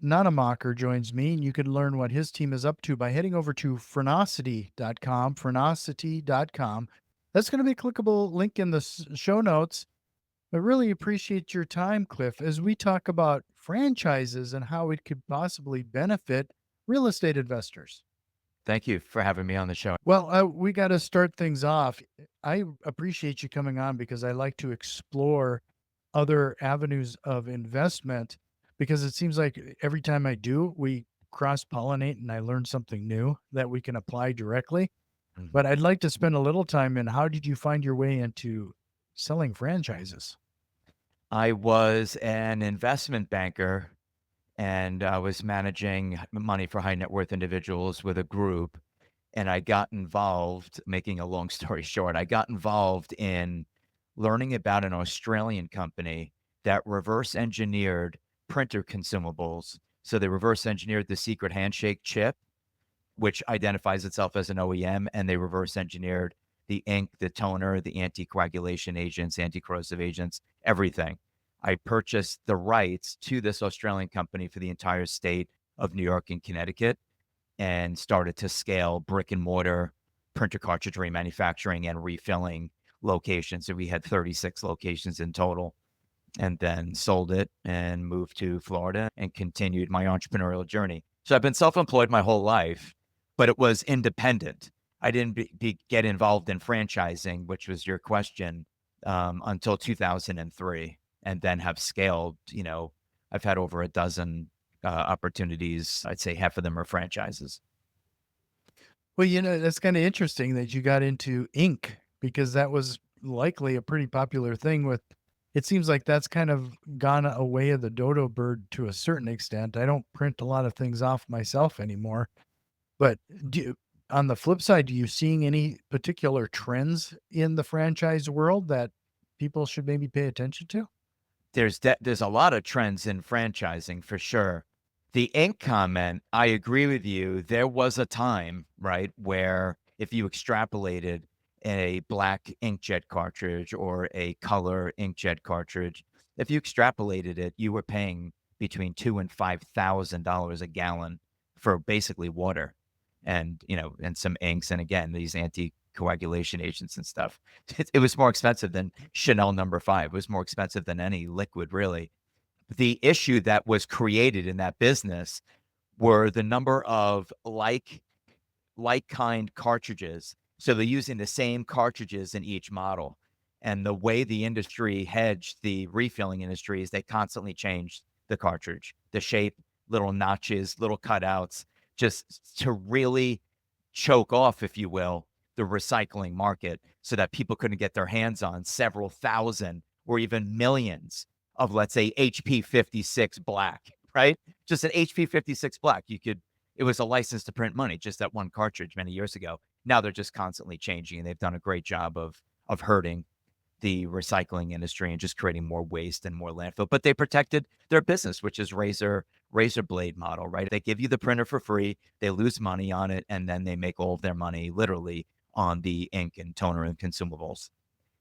Nonnenmacher joins me, and you can learn what his team is up to by heading over to phrenicity.com. That's going to be a clickable link in the show notes. I really appreciate your time, Cliff, as we talk about franchises and how it could possibly benefit real estate investors. Thank you for having me on the show. Well, we got to start things off. I appreciate you coming on because I like to explore other avenues of investment because it seems like every time I do, we cross pollinate and I learn something new that we can apply directly. Mhm. But I'd like to spend a little time in how did you find your way into selling franchises? I was an investment banker and I was managing money for high net worth individuals with a group. And I got involved, making a long story short, I got involved in learning about an Australian company that reverse engineered printer consumables. So they reverse engineered the secret handshake chip, which identifies itself as an OEM, and they reverse engineered the ink, the toner, the anticoagulation agents, anti-corrosive agents, everything. I purchased the rights to this Australian company for the entire state of New York and Connecticut and started to scale brick and mortar printer cartridgery manufacturing and refilling locations. So we had 36 locations in total and then sold it and moved to Florida and continued my entrepreneurial journey. So I've been self-employed my whole life, but it was independent. I didn't get involved in franchising, which was your question, until 2003, and then have scaled. I've had over a dozen opportunities. I'd say half of them are franchises. Well, that's kind of interesting that you got into ink because that was likely a pretty popular thing with it seems like that's kind of gone away of the dodo bird to a certain extent. I don't print a lot of things off myself anymore. But do you, on the flip side, do you seeing any particular trends in the franchise world that people should maybe pay attention to? There's a lot of trends in franchising for sure. The ink comment, I agree with you. There was a time, right, where if you extrapolated a black inkjet cartridge or a color inkjet cartridge, if you extrapolated it, you were paying between two and $5,000 a gallon for basically water and some inks and again these anticoagulation agents and stuff. It was more expensive than Chanel number 5. It was more expensive than any liquid, really. The issue that was created in that business were the number of like kind cartridges. So they're using the same cartridges in each model. And the way the industry hedged the refilling industry is they constantly changed the cartridge, the shape, little notches, little cutouts, just to really choke off, if you will, the recycling market so that people couldn't get their hands on several thousand or even millions of, let's say, HP 56 black, right? Just an HP 56 black. It was a license to print money, just that one cartridge many years ago. Now they're just constantly changing, and they've done a great job of hurting the recycling industry and just creating more waste and more landfill. But they protected their business, which is razor blade model, right? They give you the printer for free, they lose money on it, and then they make all of their money literally on the ink and toner and consumables.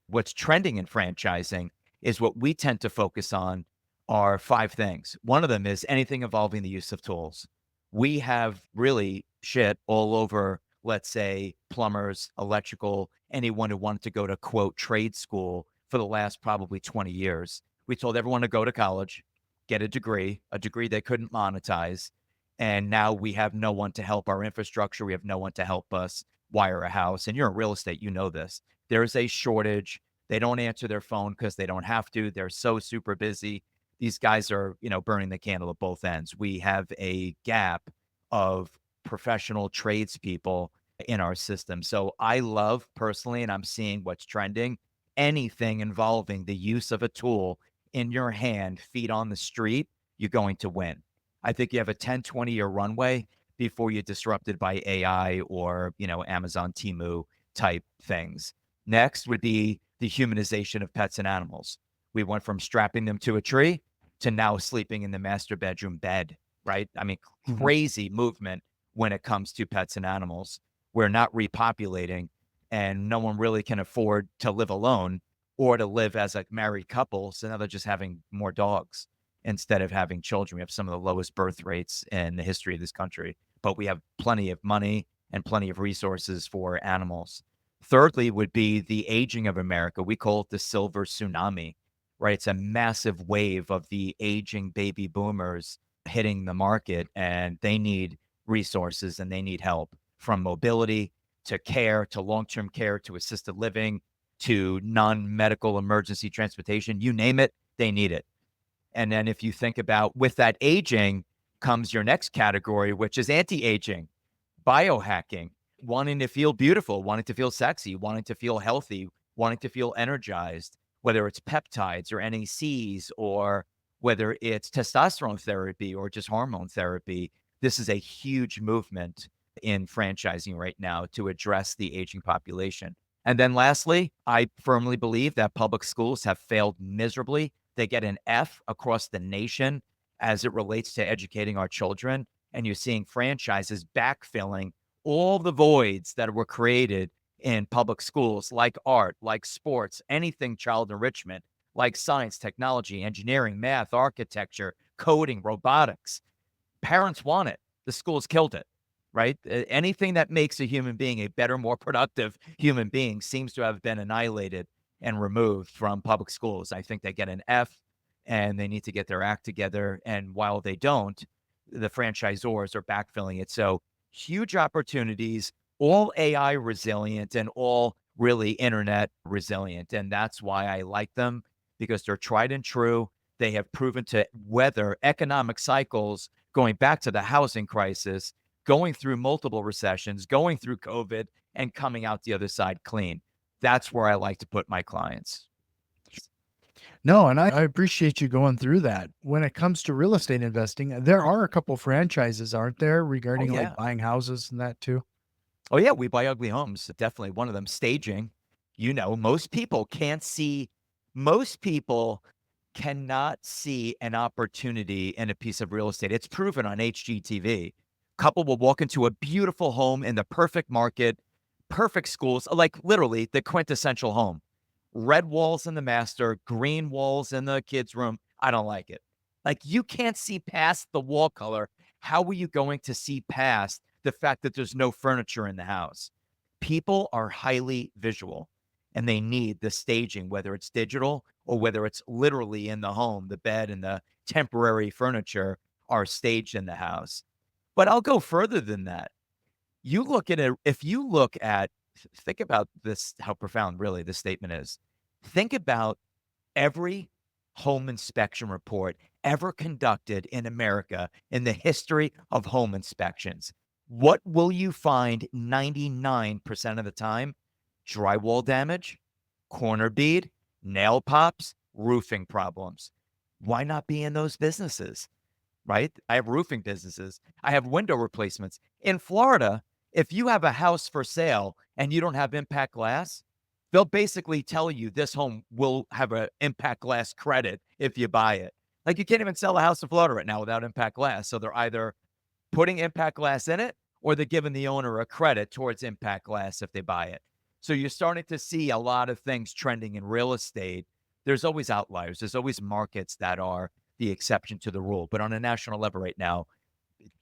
What's trending in franchising is what we tend to focus on are five things. One of them is anything involving the use of tools. We have really shit all over, let's say, plumbers, electrical, anyone who wanted to go to quote trade school for the last probably 20 years. We told everyone to go to college, get a degree they couldn't monetize. And now we have no one to help our infrastructure. We have no one to help us wire a house. And you're in real estate, you know this. There is a shortage. They don't answer their phone because they don't have to. They're so super busy. These guys are, burning the candle at both ends. We have a gap of professional tradespeople in our system. So I love personally, and I'm seeing what's trending, anything involving the use of a tool in your hand, feet on the street, you're going to win. I think you have a 10, 20-year runway before you're disrupted by AI or, Amazon Temu type things. Next would be the humanization of pets and animals. We went from strapping them to a tree to now sleeping in the master bedroom bed, right? I mean, Mhm. crazy movement when it comes to pets and animals. We're not repopulating, and no one really can afford to live alone or to live as a married couple. So now they're just having more dogs. instead of having children. We have some of the lowest birth rates in the history of this country, but we have plenty of money and plenty of resources for animals. Thirdly, would be the aging of America. We call it the silver tsunami, right? It's a massive wave of the aging baby boomers hitting the market, and they need resources and they need help, from mobility to care to long term care to assisted living to non medical emergency transportation. You name it, they need it. And then if you think about, with that aging comes your next category, which is anti aging, biohacking, wanting to feel beautiful, wanting to feel sexy, wanting to feel healthy, wanting to feel energized, whether it's peptides or NACs, or whether it's testosterone therapy or just hormone therapy. This is a huge movement in franchising right now to address the aging population. And then lastly, I firmly believe that public schools have failed miserably. They get an F across the nation as it relates to educating our children. And you're seeing franchises backfilling all the voids that were created in public schools, like art, like sports, anything child enrichment, like science, technology, engineering, math, architecture, coding, robotics. Parents want it. The schools killed it, right? Anything that makes a human being a better, more productive human being seems to have been annihilated and removed from public schools. I think they get an F and they need to get their act together. And while they don't, the franchisors are backfilling it. So huge opportunities, all AI resilient and all really internet resilient. And that's why I like them, because they're tried and true. They have proven to weather economic cycles, going back to the housing crisis, going through multiple recessions, going through COVID, and coming out the other side clean. That's where I like to put my clients. No, and I appreciate you going through that. When it comes to real estate investing, there are a couple franchises, aren't there, Oh, regarding like yeah. buying houses and that too? Oh, yeah, we buy ugly homes. Definitely one of them, staging. Most people cannot see an opportunity in a piece of real estate. It's proven on HGTV. Couple will walk into a beautiful home in the perfect market, perfect schools, like literally the quintessential home. Red walls in the master, green walls in the kids' room. I don't like it. Like, you can't see past the wall color. How are you going to see past the fact that there's no furniture in the house? People are highly visual and they need the staging, whether it's digital or whether it's literally in the home. The bed and the temporary furniture are staged in the house. But I'll go further than that. You look at it, if you look at, think about this, how profound really this statement is. Think about every home inspection report ever conducted in America in the history of home inspections. What will you find 99% of the time? Drywall damage, corner bead, nail pops, roofing problems. Why not be in those businesses? Right? I have roofing businesses. I have window replacements. In Florida, if you have a house for sale and you don't have impact glass, they'll basically tell you this home will have an impact glass credit if you buy it. Like, you can't even sell a house in Florida right now without impact glass. So they're either putting impact glass in it or they're giving the owner a credit towards impact glass if they buy it. So you're starting to see a lot of things trending in real estate. There's always outliers. There's always markets that are the exception to the rule. But on a national level right now,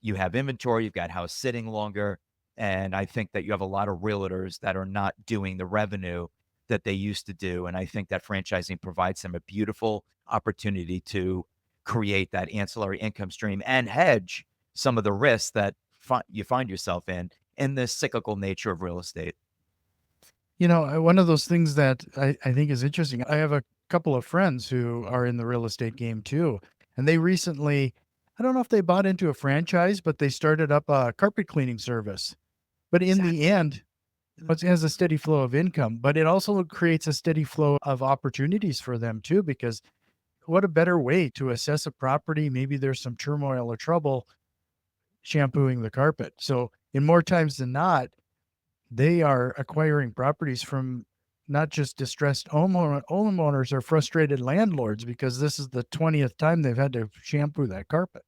you have inventory, you've got house sitting longer. And I think that you have a lot of realtors that are not doing the revenue that they used to do. And I think that franchising provides them a beautiful opportunity to create that ancillary income stream and hedge some of the risks that you find yourself in the cyclical nature of real estate. One of those things that I think is interesting. I have a couple of friends who are in the real estate game too. And they recently, I don't know if they bought into a franchise, but they started up a carpet cleaning service. But in the Exactly. end, it has a steady flow of income, but it also creates a steady flow of opportunities for them too, because what a better way to assess a property? Maybe there's some turmoil or trouble shampooing the carpet. So, in more times than not, they are acquiring properties from not just distressed homeowners or frustrated landlords because this is the 20th time they've had to shampoo that carpet.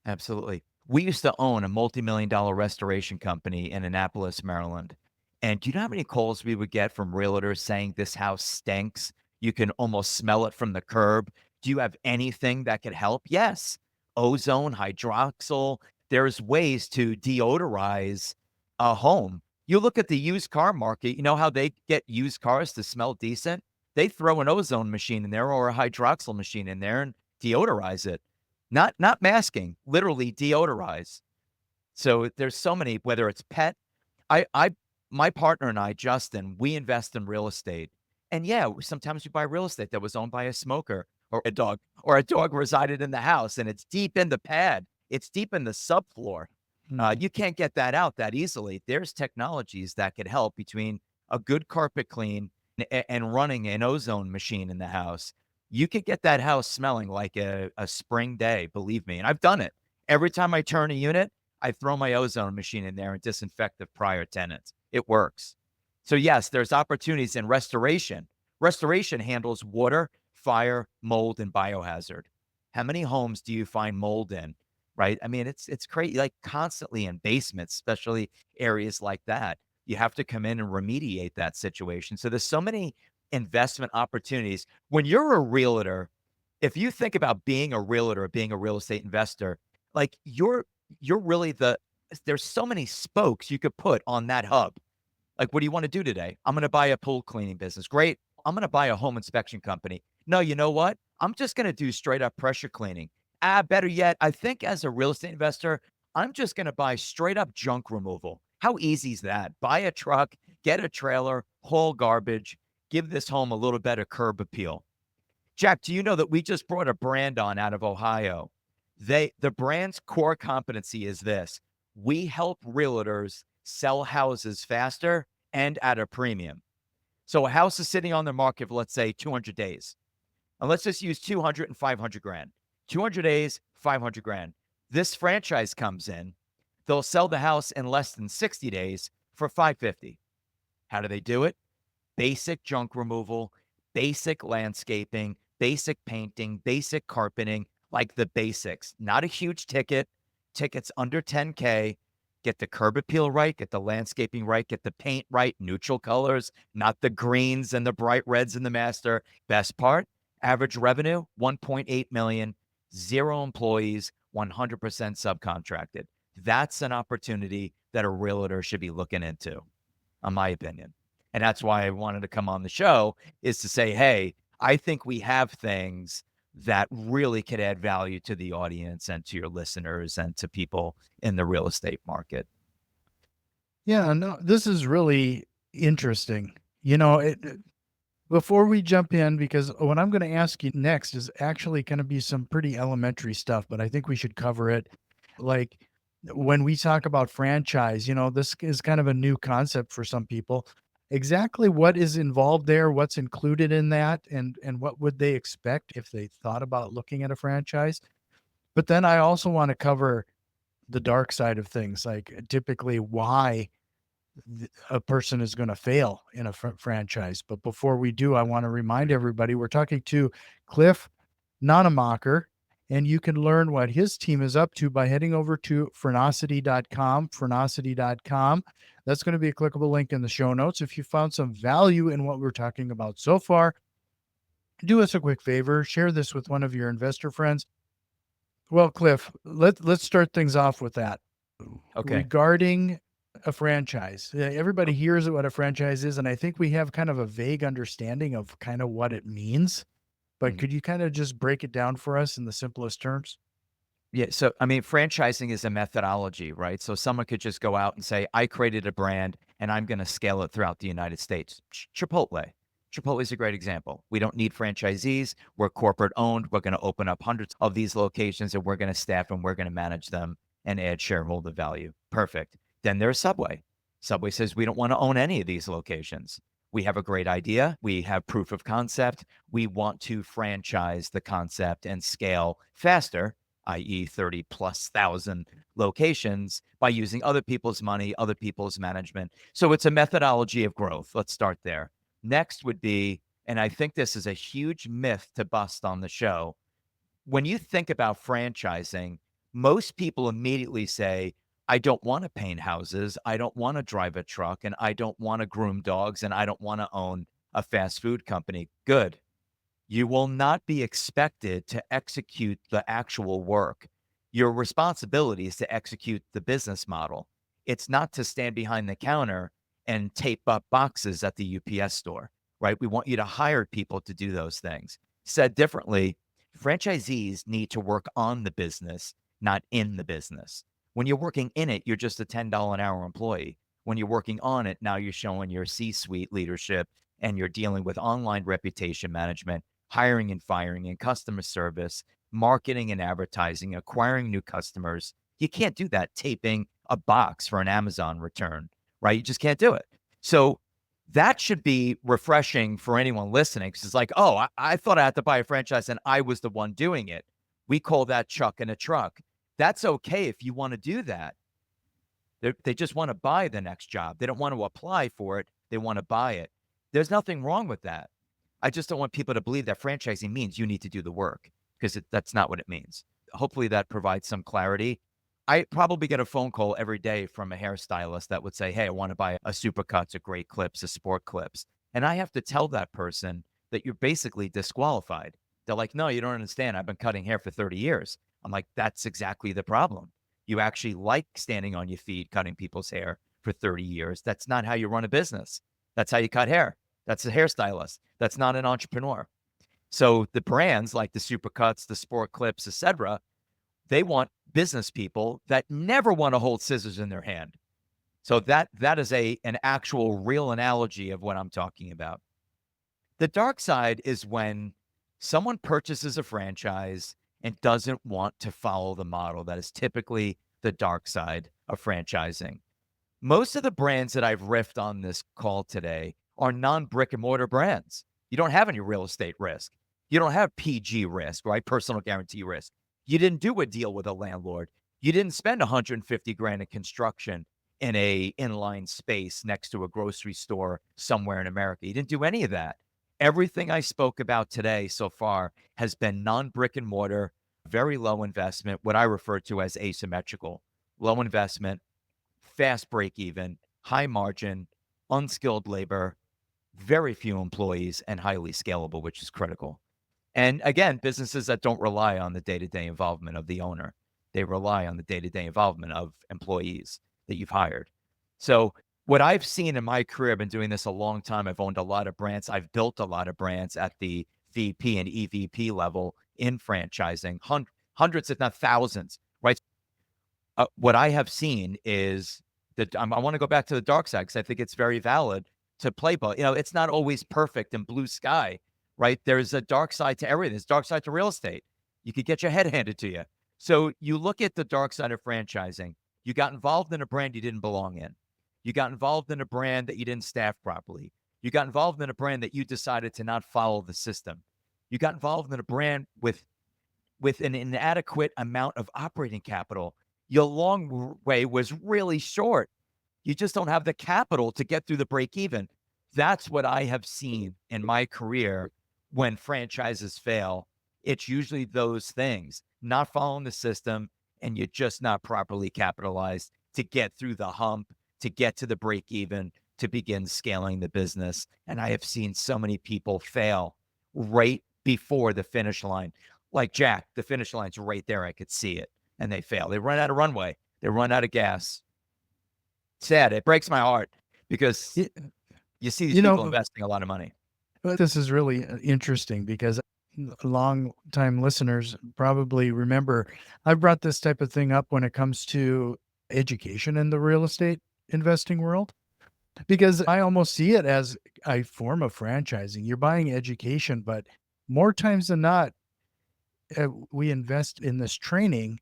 Absolutely. We used to own a multi-million-dollar restoration company in Annapolis, Maryland. And do you know how many calls we would get from realtors saying this house stinks? You can almost smell it from the curb. Do you have anything that could help? Yes. Ozone, hydroxyl. There's ways to deodorize a home. You look at the used car market, you know how they get used cars to smell decent? They throw an ozone machine in there or a hydroxyl machine in there and deodorize it. Not masking, literally deodorize. So there's so many, whether it's pet, I my partner and I, Justin, we invest in real estate. And yeah, sometimes we buy real estate that was owned by a smoker or a dog resided in the house and it's deep in the pad. It's deep in the subfloor. Mhm. You can't get that out that easily. There's technologies that could help between a good carpet clean and running an ozone machine in the house. You could get that house smelling like a spring day, believe me. And I've done it. Every time I turn a unit, I throw my ozone machine in there and disinfect the prior tenants. It works. So yes, there's opportunities in restoration. Restoration handles water, fire, mold, and biohazard. How many homes do you find mold in? Right? I mean, it's crazy, like constantly in basements, especially areas like that. You have to come in and remediate that situation. So there's so many investment opportunities. When you're a realtor, if you think about being a realtor, being a real estate investor, like you're really there's so many spokes you could put on that hub. Like, what do you want to do today? I'm going to buy a pool cleaning business. Great. I'm going to buy a home inspection company. No, you know what? I'm just going to do straight up pressure cleaning. Better yet, I think as a real estate investor, I'm just going to buy straight up junk removal. How easy is that? Buy a truck, get a trailer, haul garbage, give this home a little better curb appeal. Jack, do you know that we just brought a brand on out of Ohio? The brand's core competency is this. We help realtors sell houses faster and at a premium. So a house is sitting on the market for, let's say, 200 days. And let's just use 200 and 500 grand. 200 days, 500 grand. This franchise comes in. They'll sell the house in less than 60 days for 550. How do they do it? Basic junk removal, basic landscaping, basic painting, basic carpeting, like the basics. Not a huge ticket. Tickets under 10K. Get the curb appeal right, get the landscaping right, get the paint right, neutral colors, not the greens and the bright reds in the master. Best part, average revenue 1.8 million, zero employees, 100% subcontracted. That's an opportunity that a realtor should be looking into, in my opinion. And that's why I wanted to come on the show is to say, hey, I think we have things that really could add value to the audience and to your listeners and to people in the real estate market. Yeah, no, this is really interesting. You know, before we jump in, because what I'm going to ask you next is actually going to be some pretty elementary stuff, but I think we should cover it. Like when we talk about franchise, this is kind of a new concept for some people. Exactly what is involved there, what's included in that, and what would they expect if they thought about looking at a franchise? But then I also want to cover the dark side of things, like typically why a person is going to fail in a franchise. But before we do, I want to remind everybody we're talking to Cliff Nonnenmacher, and you can learn what his team is up to by heading over to Frenocity.com. Frenocity.com. That's going to be a clickable link in the show notes. If you found some value in what we're talking about so far, do us a quick favor, share this with one of your investor friends. Well, Cliff, let's start things off with that. Okay. Regarding a franchise, everybody hears what a franchise is, and I think we have kind of a vague understanding of kind of what it means. But Mhm. could you kind of just break it down for us in the simplest terms? Yeah. So, I mean, franchising is a methodology, right? So, someone could just go out and say, I created a brand and I'm going to scale it throughout the United States. Chipotle. Chipotle is a great example. We don't need franchisees. We're corporate owned. We're going to open up hundreds of these locations and we're going to staff and we're going to manage them and add shareholder value. Perfect. Then there's Subway. Subway says, we don't want to own any of these locations. We have a great idea. We have proof of concept. We want to franchise the concept and scale faster, i.e., 30 plus thousand locations by using other people's money, other people's management. So it's a methodology of growth. Let's start there. Next would be, and I think this is a huge myth to bust on the show. When you think about franchising, most people immediately say, I don't want to paint houses. I don't want to drive a truck and I don't want to groom dogs and I don't want to own a fast food company. Good. You will not be expected to execute the actual work. Your responsibility is to execute the business model. It's not to stand behind the counter and tape up boxes at the UPS store, right? We want you to hire people to do those things. Said differently, franchisees need to work on the business, not in the business. When you're working in it, you're just a $10 an hour employee. When you're working on it, now you're showing your C-suite leadership and you're dealing with online reputation management, hiring and firing and customer service, marketing and advertising, acquiring new customers. You can't do that taping a box for an Amazon return, right? You just can't do it. So that should be refreshing for anyone listening because it's like, oh, I thought I had to buy a franchise and I was the one doing it. We call that chuck in a truck. That's okay if you want to do that. They just want to buy the next job. They don't want to apply for it. They want to buy it. There's nothing wrong with that. I just don't want people to believe that franchising means you need to do the work because that's not what it means. Hopefully that provides some clarity. I probably get a phone call every day from a hairstylist that would say, hey, I want to buy a Supercuts, a Great Clips, a Sport Clips. And I have to tell that person that you're basically disqualified. They're like, no, you don't understand. I've been cutting hair for 30 years. I'm like, that's exactly the problem. You actually like standing on your feet, cutting people's hair for 30 years. That's not how you run a business. That's how you cut hair. That's a hairstylist. That's not an entrepreneur. So the brands like the Supercuts, the Sport Clips, etc., they want business people that never want to hold scissors in their hand. So that is an actual real analogy of what I'm talking about. The dark side is when someone purchases a franchise and doesn't want to follow the model. That is typically the dark side of franchising. Most of the brands that I've riffed on this call today are non-brick and mortar brands. You don't have any real estate risk. You don't have PG risk, right? Personal guarantee risk. You didn't do a deal with a landlord. You didn't spend 150 grand in construction in a inline space next to a grocery store somewhere in America. You didn't do any of that. Everything I spoke about today so far has been non-brick and mortar, very low investment, what I refer to as asymmetrical. Low investment, fast break even, high margin, unskilled labor, very few employees, and highly scalable, which is critical. And again, businesses that don't rely on the day-to-day involvement of the owner. They rely on the day-to-day involvement of employees that you've hired. So what I've seen in my career, I've been doing this a long time. I've owned a lot of brands. I've built a lot of brands at the VP and EVP level in franchising, hundreds, if not thousands, right? What I have seen is that I want to go back to the dark side because I think it's very valid to play both. You know, it's not always perfect and blue sky, right? There's a dark side to everything. There's dark side to real estate. You could get your head handed to you. So you look at the dark side of franchising. You got involved in a brand you didn't belong in. You got involved in a brand that you didn't staff properly. You got involved in a brand that you decided to not follow the system. You got involved in a brand with an inadequate amount of operating capital. Your long way was really short. You just don't have the capital to get through the break even. That's what I have seen in my career when franchises fail. It's usually those things, not following the system, and you're just not properly capitalized to get through the hump, to get to the break even, to begin scaling the business. And I have seen so many people fail right before the finish line. Like Jack, the finish line's right there. I could see it. And they fail. They run out of runway. They run out of gas. Sad. It breaks my heart because Y- you see these You people know, investing a lot of money. but this is really interesting because long time listeners probably remember I brought this type of thing up when it comes to education in the real estate investing world because I almost see it as a form of franchising. You're buying education, but more times than not, we invest in this training.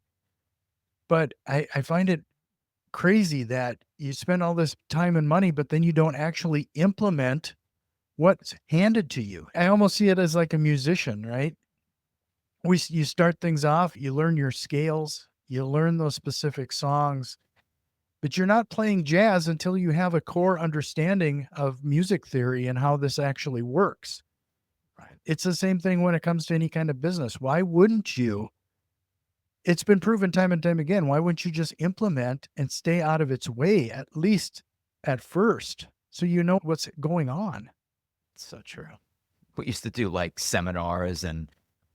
But I find it crazy that you spend all this time and money, but then you don't actually implement what's handed to you. I almost see it as like a musician, right? You start things off, you learn your scales, you learn those specific songs, but you're not playing jazz until you have a core understanding of music theory and how this actually works. Right. It's the same thing when it comes to any kind of business. Why wouldn't you? It's been proven time and time again. Why wouldn't you just implement and stay out of its way, at least at first, so you know what's going on? So true. We used to do like seminars, and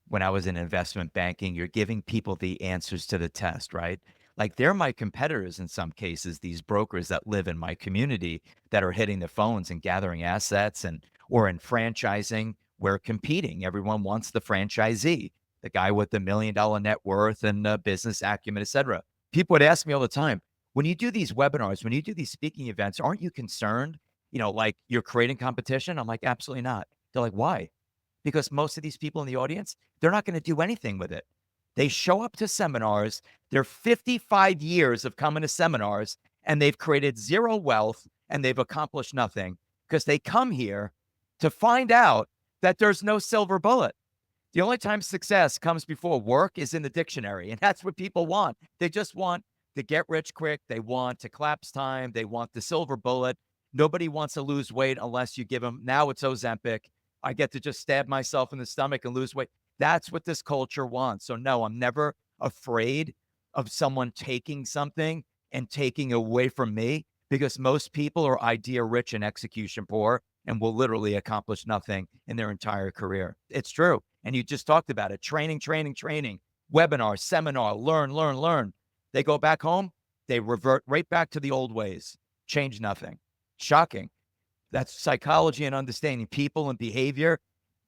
when I was in investment banking, you're giving people the answers to the test, right? Like they're my competitors in some cases, these brokers that live in my community that are hitting the phones and gathering assets, and or in franchising, we're competing. Everyone wants the franchisee, the guy with the $1 million net worth and business acumen, et cetera. People would ask me all the time, when you do these webinars, when you do these speaking events, aren't you concerned? Like you're creating competition? I'm like, absolutely not. They're like, why? Because most of these people in the audience, they're not going to do anything with it. They show up to seminars, they're 55 years of coming to seminars, and they've created zero wealth and they've accomplished nothing because they come here to find out that there's no silver bullet. The only time success comes before work is in the dictionary, and that's what people want. They just want to get rich quick. They want to collapse time. They want the silver bullet. Nobody wants to lose weight unless you give them, now it's Ozempic. I get to just stab myself in the stomach and lose weight. That's what this culture wants. So, no, I'm never afraid of someone taking something and taking away from me because most people are idea rich and execution poor and will literally accomplish nothing in their entire career. It's true. And you just talked about it. Training, training, training, webinar, seminar, learn, learn, learn. They go back home, they revert right back to the old ways, change nothing. Shocking. That's psychology and understanding people and behavior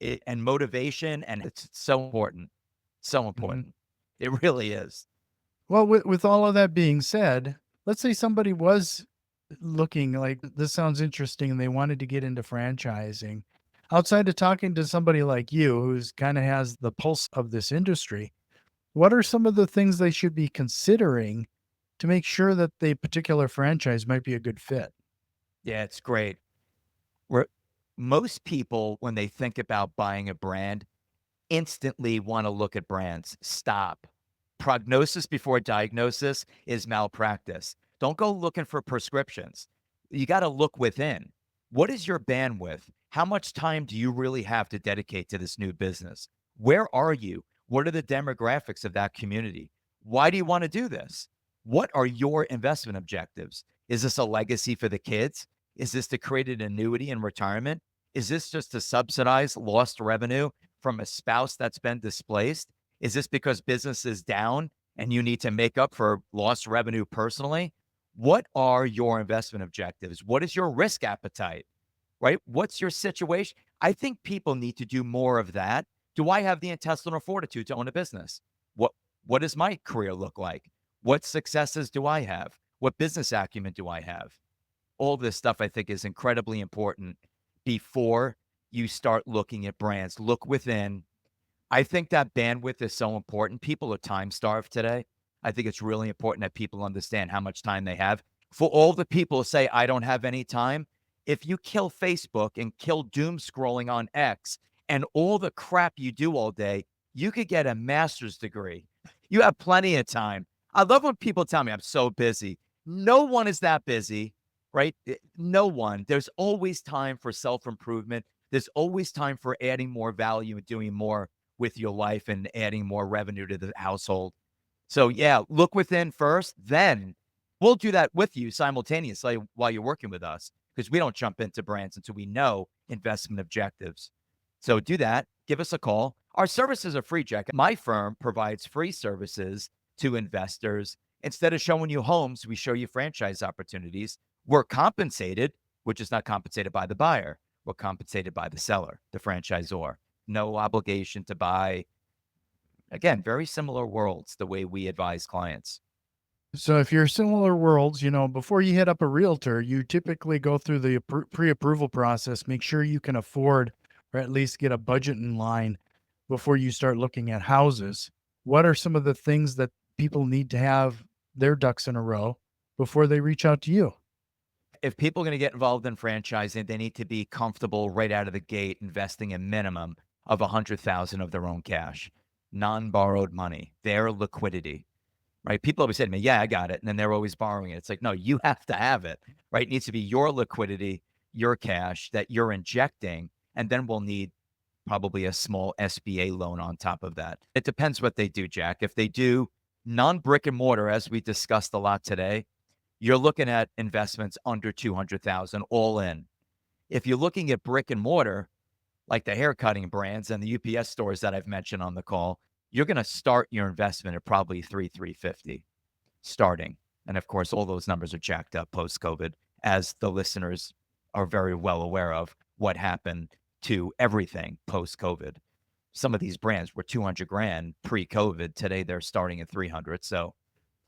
and motivation. And it's so important. So Mhm. important. It really is. Well, with all of that being said, let's say somebody was looking like this sounds interesting and they wanted to get into franchising. Outside of talking to somebody like you, who's kind of has the pulse of this industry, what are some of the things they should be considering to make sure that the particular franchise might be a good fit? Yeah, it's great. Where most people, when they think about buying a brand, instantly want to look at brands. Stop. Prognosis before diagnosis is malpractice. Don't go looking for prescriptions. You got to look within. What is your bandwidth? How much time do you really have to dedicate to this new business? Where are you? What are the demographics of that community? Why do you want to do this? What are your investment objectives? Is this a legacy for the kids? Is this to create an annuity in retirement? Is this just to subsidize lost revenue from a spouse that's been displaced? Is this because business is down and you need to make up for lost revenue personally? What are your investment objectives? What is your risk appetite? Right? What's your situation? I think people need to do more of that. Do I have the intestinal fortitude to own a business? What what does my career look like? What successes do I have? What business acumen do I have? All this stuff I think is incredibly important before you start looking at brands. Look within. I think that bandwidth is so important. People are time starved today. I think it's really important that people understand how much time they have. For all the people who say, I don't have any time, if you kill Facebook and kill doom scrolling on X and all the crap you do all day, you could get a master's degree. You have plenty of time. I love when people tell me I'm so busy. No one is that busy, right? No one. There's always time for self improvement. There's always time for adding more value and doing more with your life and adding more revenue to the household. So yeah, look within first, then we'll do that with you simultaneously while you're working with us because we don't jump into brands until we know investment objectives. So do that. Give us a call. Our services are free, Jack. My firm provides free services to investors. Instead of showing you homes, we show you franchise opportunities. We're compensated, we're just not compensated by the buyer. We're compensated by the seller, the franchisor. No obligation to buy. Again, very similar worlds, the way we advise clients. So if you're similar worlds, before you hit up a realtor, you typically go through the pre-approval process, make sure you can afford or at least get a budget in line before you start looking at houses. What are some of the things that people need to have their ducks in a row before they reach out to you? If people are going to get involved in franchising, they need to be comfortable right out of the gate investing a minimum of 100,000 of their own cash, non-borrowed money, their liquidity. Right? People always say to me, "Yeah, I got it," and then they're always borrowing it. It's like, no, you have to have it. Right? It needs to be your liquidity, your cash that you're injecting, and then we'll need probably a small SBA loan on top of that. It depends what they do, Jack. If they do non-brick and mortar, as we discussed a lot today, you're looking at investments under 200,000 all in. If you're looking at brick and mortar, like the hair cutting brands and the UPS stores that I've mentioned on the call, you're going to start your investment at probably 350 starting. And of course, all those numbers are jacked up post COVID, as the listeners are very well aware of what happened to everything post COVID. Some of these brands were 200 grand pre COVID. Today they're starting at 300. So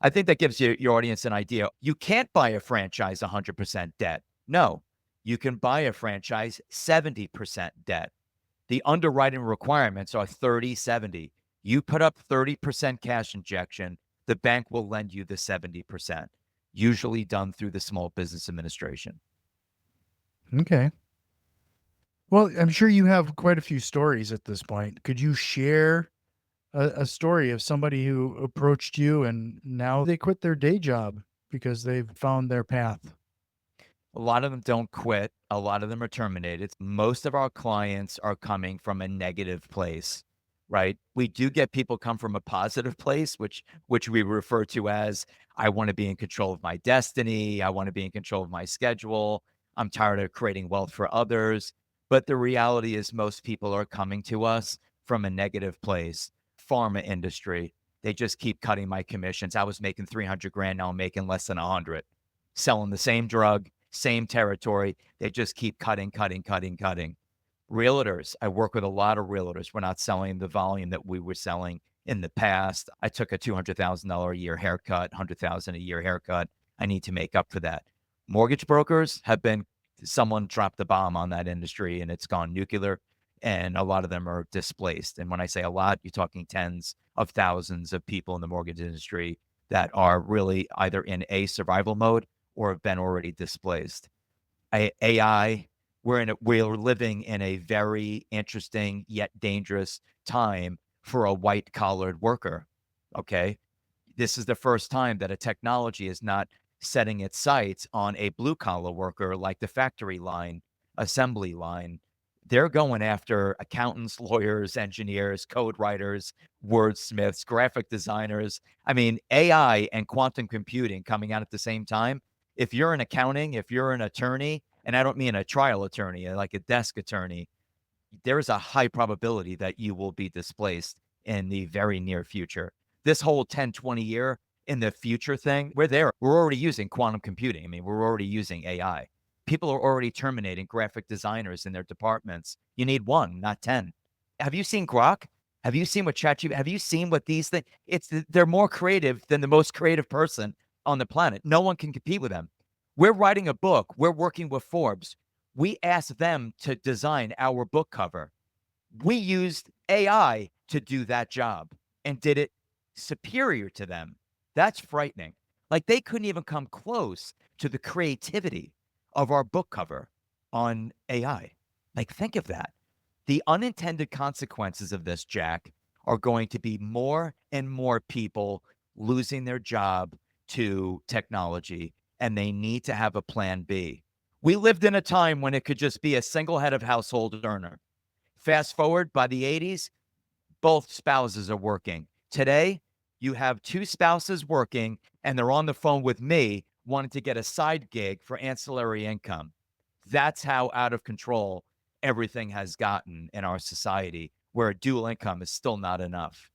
I think that gives your audience an idea. You can't buy a franchise 100% debt. No, you can buy a franchise 70% debt. The underwriting requirements are 30/70. You put up 30% cash injection, the bank will lend you the 70%, usually done through the Small Business Administration. Okay. Well, I'm sure you have quite a few stories at this point. Could you share a story of somebody who approached you and now they quit their day job because they've found their path? A lot of them don't quit. A lot of them are terminated. Most of our clients are coming from a negative place, right? We do get people come from a positive place, which we refer to as I want to be in control of my destiny. I want to be in control of my schedule. I'm tired of creating wealth for others. But the reality is most people are coming to us from a negative place. Pharma industry, they just keep cutting my commissions. I was making 300 grand, now I'm making less than 100. Selling the same drug, same territory. They just keep cutting, cutting, cutting, cutting. Realtors, I work with a lot of realtors. We're not selling the volume that we were selling in the past. I took a $200,000 a year haircut, 100,000 a year haircut. I need to make up for that. Mortgage brokers have been someone dropped the bomb on that industry and it's gone nuclear and a lot of them are displaced. And when I say a lot, you're talking tens of thousands of people in the mortgage industry that are really either in a survival mode or have been already displaced. AI, we're living in a very interesting yet dangerous time for a white collared worker. Okay. This is the first time that a technology is not setting its sights on a blue collar worker like the factory line, assembly line. They're going after accountants, lawyers, engineers, code writers, wordsmiths, graphic designers. I mean, AI and quantum computing coming out at the same time. If you're in accounting, if you're an attorney, and I don't mean a trial attorney, like a desk attorney, there is a high probability that you will be displaced in the very near future. This whole 10, 20 year in the future thing, we're there. We're already using quantum computing. I mean, we're already using AI. People are already terminating graphic designers in their departments. You need one, not 10. Have you seen Grok? Have you seen what ChatGPT? Have you seen what these things? They're more creative than the most creative person on the planet. No one can compete with them. We're writing a book. We're working with Forbes. We asked them to design our book cover. We used AI to do that job and did it superior to them. That's frightening. Like they couldn't even come close to the creativity of our book cover on AI. Like, think of that. The unintended consequences of this, Jack, are going to be more and more people losing their job to technology, and they need to have a plan B. We lived in a time when it could just be a single head of household earner. Fast forward by the 80s, both spouses are working. Today, you have two spouses working and they're on the phone with me wanting to get a side gig for ancillary income. That's how out of control everything has gotten in our society, where a dual income is still not enough.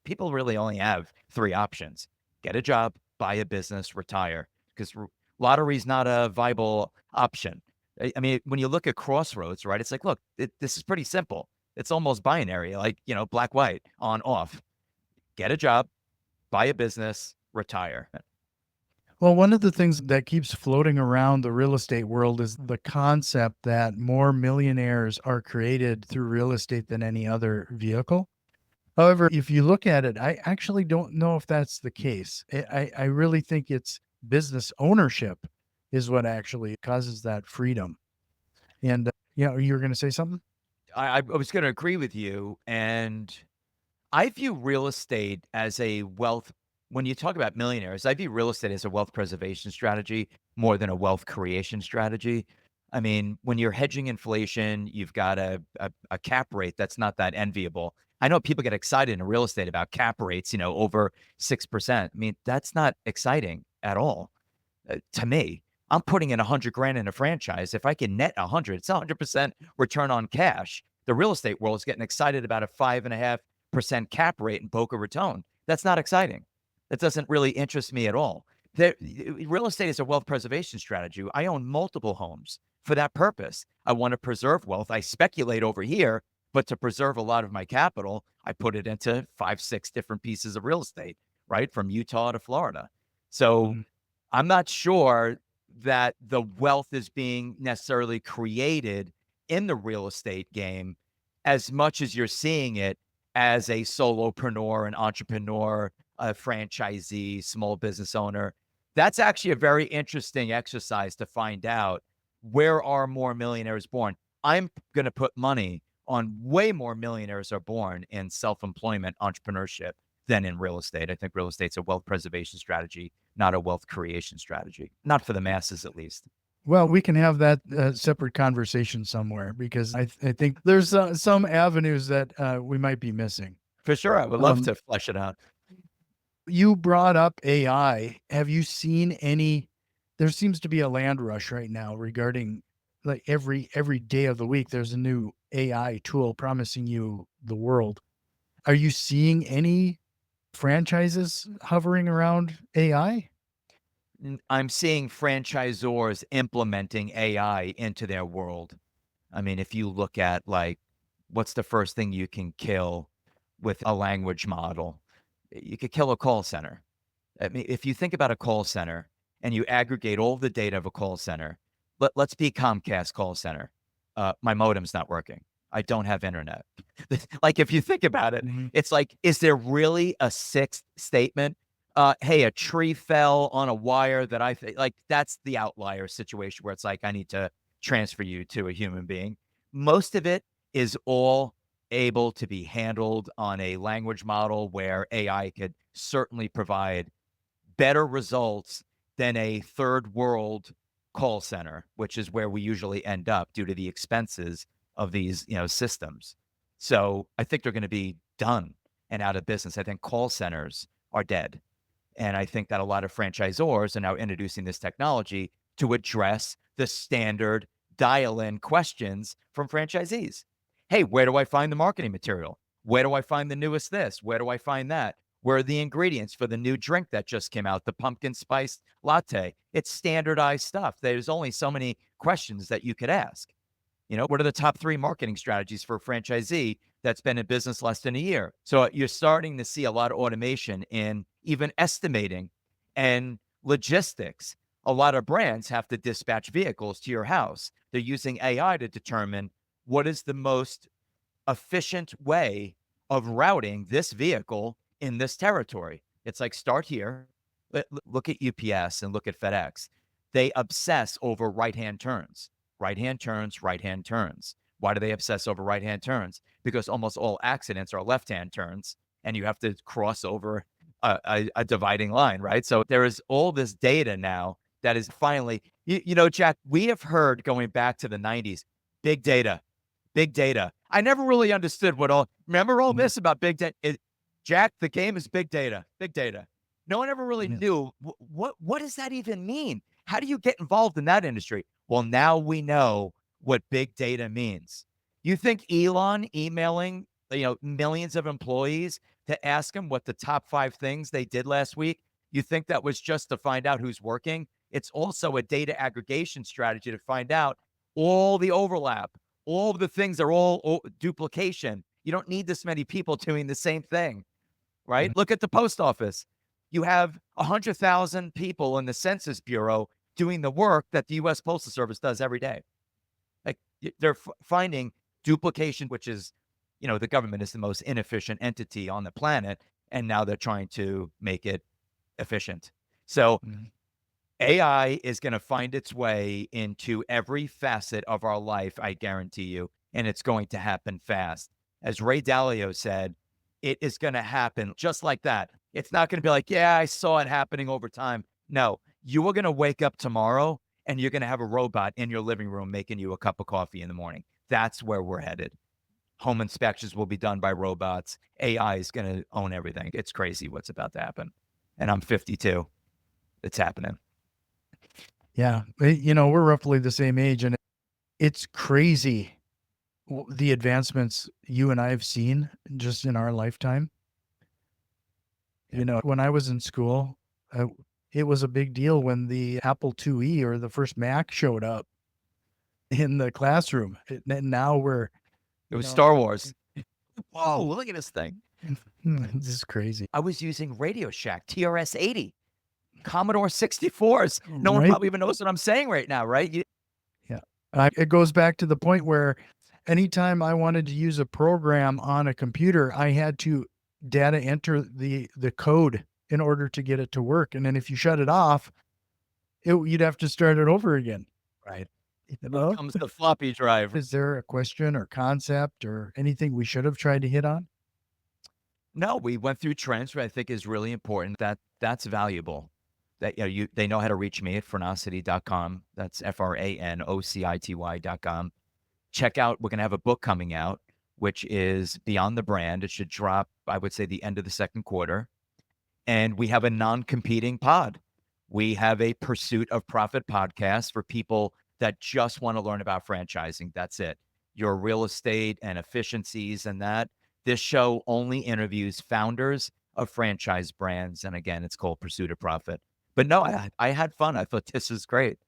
People really only have three options: get a job, buy a business, retire, because lottery is not a viable option. I mean, when you look at crossroads, right, it's like, look, this is pretty simple. It's almost binary, like, black, white, on, off. Get a job, buy a business, retire. Well, one of the things that keeps floating around the real estate world is the concept that more millionaires are created through real estate than any other vehicle. However, if you look at it, I actually don't know if that's the case. I really think it's business ownership is what actually causes that freedom. And, you were going to say something? I was going to agree with you. And I view real estate as a wealth when you talk about millionaires, I view real estate as a wealth preservation strategy more than a wealth creation strategy. I mean, when you're hedging inflation, you've got a cap rate that's not that enviable. I know people get excited in real estate about cap rates, over 6%. I mean, that's not exciting at all to me. I'm putting in 100 grand in a franchise. If I can net 100, it's 100% return on cash. The real estate world is getting excited about a 5.5% cap rate in Boca Raton. That's not exciting. That doesn't really interest me at all. Real estate is a wealth preservation strategy. I own multiple homes for that purpose. I want to preserve wealth. I speculate over here, but to preserve a lot of my capital, I put it into 5, 6 different pieces of real estate, right? From Utah to Florida. So Mhm. I'm not sure that the wealth is being necessarily created in the real estate game as much as you're seeing it as a solopreneur, an entrepreneur, a franchisee, small business owner. That's actually a very interesting exercise to find out where are more millionaires born. I'm going to put money on way more millionaires are born in self-employment entrepreneurship than in real estate. I think real estate's a wealth preservation strategy, not a wealth creation strategy, not for the masses at least. Well, we can have that separate conversation somewhere because I think there's some avenues that we might be missing. For sure, I would love Um, to flesh it out. you brought up AI. Have you seen any? There seems to be a land rush right now regarding like every day of the week. There's a new AI tool promising you the world. Are you seeing any franchises hovering around AI? I'm seeing franchisors implementing AI into their world. I mean, if you look at like, what's the first thing you can kill with a language model? You could kill a call center. I mean, if you think about a call center and you aggregate all the data of a call center, let's be Comcast call center. My modem's not working. I don't have internet. Like, if you think about it, Mhm. it's like, is there really a sixth statement? Hey, a tree fell on a wire that like, that's the outlier situation where it's like, I need to transfer you to a human being. Most of it is all able to be handled on a language model where AI could certainly provide better results than a third world call center, which is where we usually end up due to the expenses of these, systems. So I think they're going to be done and out of business. I think call centers are dead. And I think that a lot of franchisors are now introducing this technology to address the standard dial in questions from franchisees. Hey, where do I find the marketing material? Where do I find the newest this? Where do I find that? Where are the ingredients for the new drink that just came out, the pumpkin spice latte? It's standardized stuff. There's only so many questions that you could ask. What are the top 3 marketing strategies for a franchisee that's been in business less than a year? So you're starting to see a lot of automation in even estimating and logistics. A lot of brands have to dispatch vehicles to your house. They're using AI to determine what is the most efficient way of routing this vehicle in this territory. It's like, start here. Look at UPS and look at FedEx. They obsess over right-hand turns, right-hand turns, right-hand turns. Why do they obsess over right-hand turns? Because almost all accidents are left-hand turns, and you have to cross over a dividing line, right? So there is all this data now that is finally, Jack, we have heard going back to the 90s, big data, big data. I never really understood remember all Mhm. this about big data? Jack, the game is big data, big data. No one ever really Yeah. knew what does that even mean? How do you get involved in that industry? Well, now we know what big data means. You think Elon emailing, millions of employees to ask them what the top 5 things they did last week, you think that was just to find out who's working? It's also a data aggregation strategy to find out all the overlap, all of the things are all duplication. You don't need this many people doing the same thing, right? Mhm. Look at the post office. You have 100,000 people in the Census Bureau doing the work that the US Postal Service does every day. Like, they're finding duplication, which is, the government is the most inefficient entity on the planet. And now they're trying to make it efficient. So Mhm. AI is going to find its way into every facet of our life, I guarantee you, and it's going to happen fast. As Ray Dalio said, it is going to happen just like that. It's not going to be like, yeah, I saw it happening over time. No, you are going to wake up tomorrow and you're going to have a robot in your living room making you a cup of coffee in the morning. That's where we're headed. Home inspections will be done by robots. AI is going to own everything. It's crazy what's about to happen. And I'm 52. It's happening. Yeah. We're roughly the same age, and it's crazy the advancements you and I have seen just in our lifetime. When I was in school, uh, it was a big deal when the Apple IIe or the first Mac showed up in the classroom. And now It you was know, Star Wars. Whoa, look at this thing. this is crazy, I was using Radio Shack TRS-80, Commodore 64s. No one right? probably even knows what I'm saying right now, right? Yeah. It goes back to the point where anytime I wanted to use a program on a computer, I had to data enter the code in order to get it to work. And then if you shut it off, you'd have to start it over again. Right. You Here know? comes the floppy drive. Is there a question or concept or anything we should have tried to hit on? No, we went through trends, which I think is really important. That's valuable. That they know how to reach me at phrenicity.com. That's FRANOCITY.com. Check out, we're gonna have a book coming out, which is Beyond the Brand. It should drop, I would say, the end of the second quarter. And we have a non-competing pod. We have a Pursuit of Profit podcast for people that just want to learn about franchising. That's it. Your real estate and efficiencies and that. This show only interviews founders of franchise brands. And again, it's called Pursuit of Profit. But no, I had fun. I thought this was great.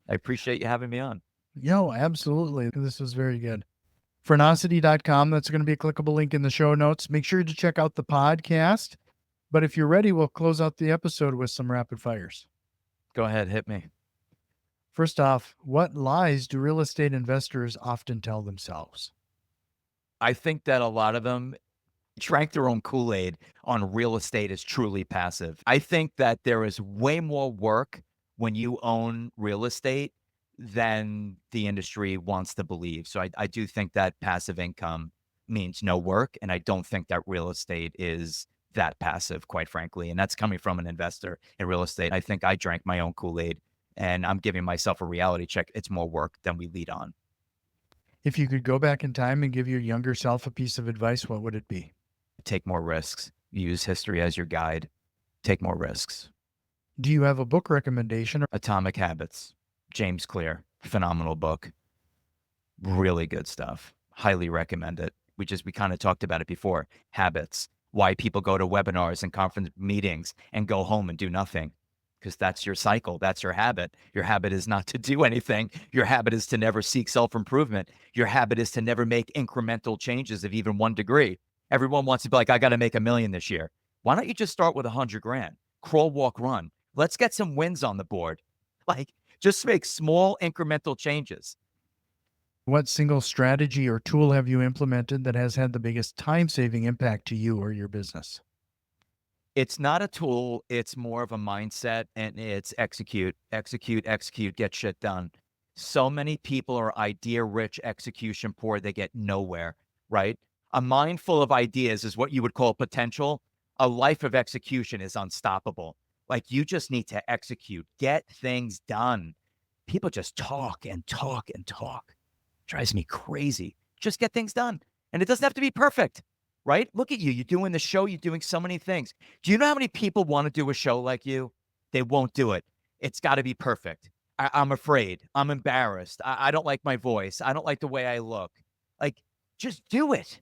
I appreciate you having me on. Absolutely. This was very good. Phrenicity.com. That's going to be a clickable link in the show notes. Make sure to check out the podcast. But if you're ready, we'll close out the episode with some rapid fires. Go ahead, hit me. First off, what lies do real estate investors often tell themselves? I think that a lot of them drank their own Kool-Aid on real estate is truly passive. I think that there is way more work when you own real estate than the industry wants to believe. So I do think that passive income means no work. And I don't think that real estate is that passive, quite frankly. And that's coming from an investor in real estate. I think I drank my own Kool-Aid and I'm giving myself a reality check. It's more work than we lead on. If you could go back in time and give your younger self a piece of advice, what would it be? Take more risks. Use history as your guide. Take more risks. Do you have a book recommendation? Atomic Habits, James Clear, phenomenal book. Really good stuff. Highly recommend it. We kind of talked about it before. Habits, why people go to webinars and conference meetings and go home and do nothing. Because that's your cycle. That's your habit. Your habit is not to do anything. Your habit is to never seek self-improvement. Your habit is to never make incremental changes of even 1 degree. Everyone wants to be like, I got to make $1 million this year. Why don't you just start with 100 grand? Crawl, walk, run. Let's get some wins on the board. Like, just make small incremental changes. What single strategy or tool have you implemented that has had the biggest time-saving impact to you or your business? It's not a tool, it's more of a mindset, and it's execute, execute, execute, get shit done. So many people are idea rich, execution poor, they get nowhere, right? A mind full of ideas is what you would call potential. A life of execution is unstoppable. Like, you just need to execute, get things done. People just talk and talk and talk. Drives me crazy. Just get things done. And it doesn't have to be perfect, right? Look at you. You're doing the show. You're doing so many things. Do you know how many people want to do a show like you? They won't do it. It's got to be perfect. I'm afraid. I'm embarrassed. I don't like my voice. I don't like the way I look. Like, just do it.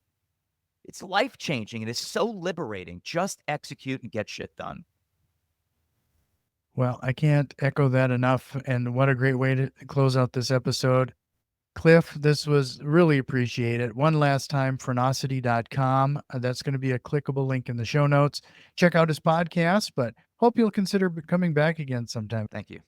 It's life changing and it's so liberating. Just execute and get shit done. Well, I can't echo that enough. And what a great way to close out this episode. Cliff, this was really appreciated. One last time, phrenicity.com. That's going to be a clickable link in the show notes. Check out his podcast, but hope you'll consider coming back again sometime. Thank you.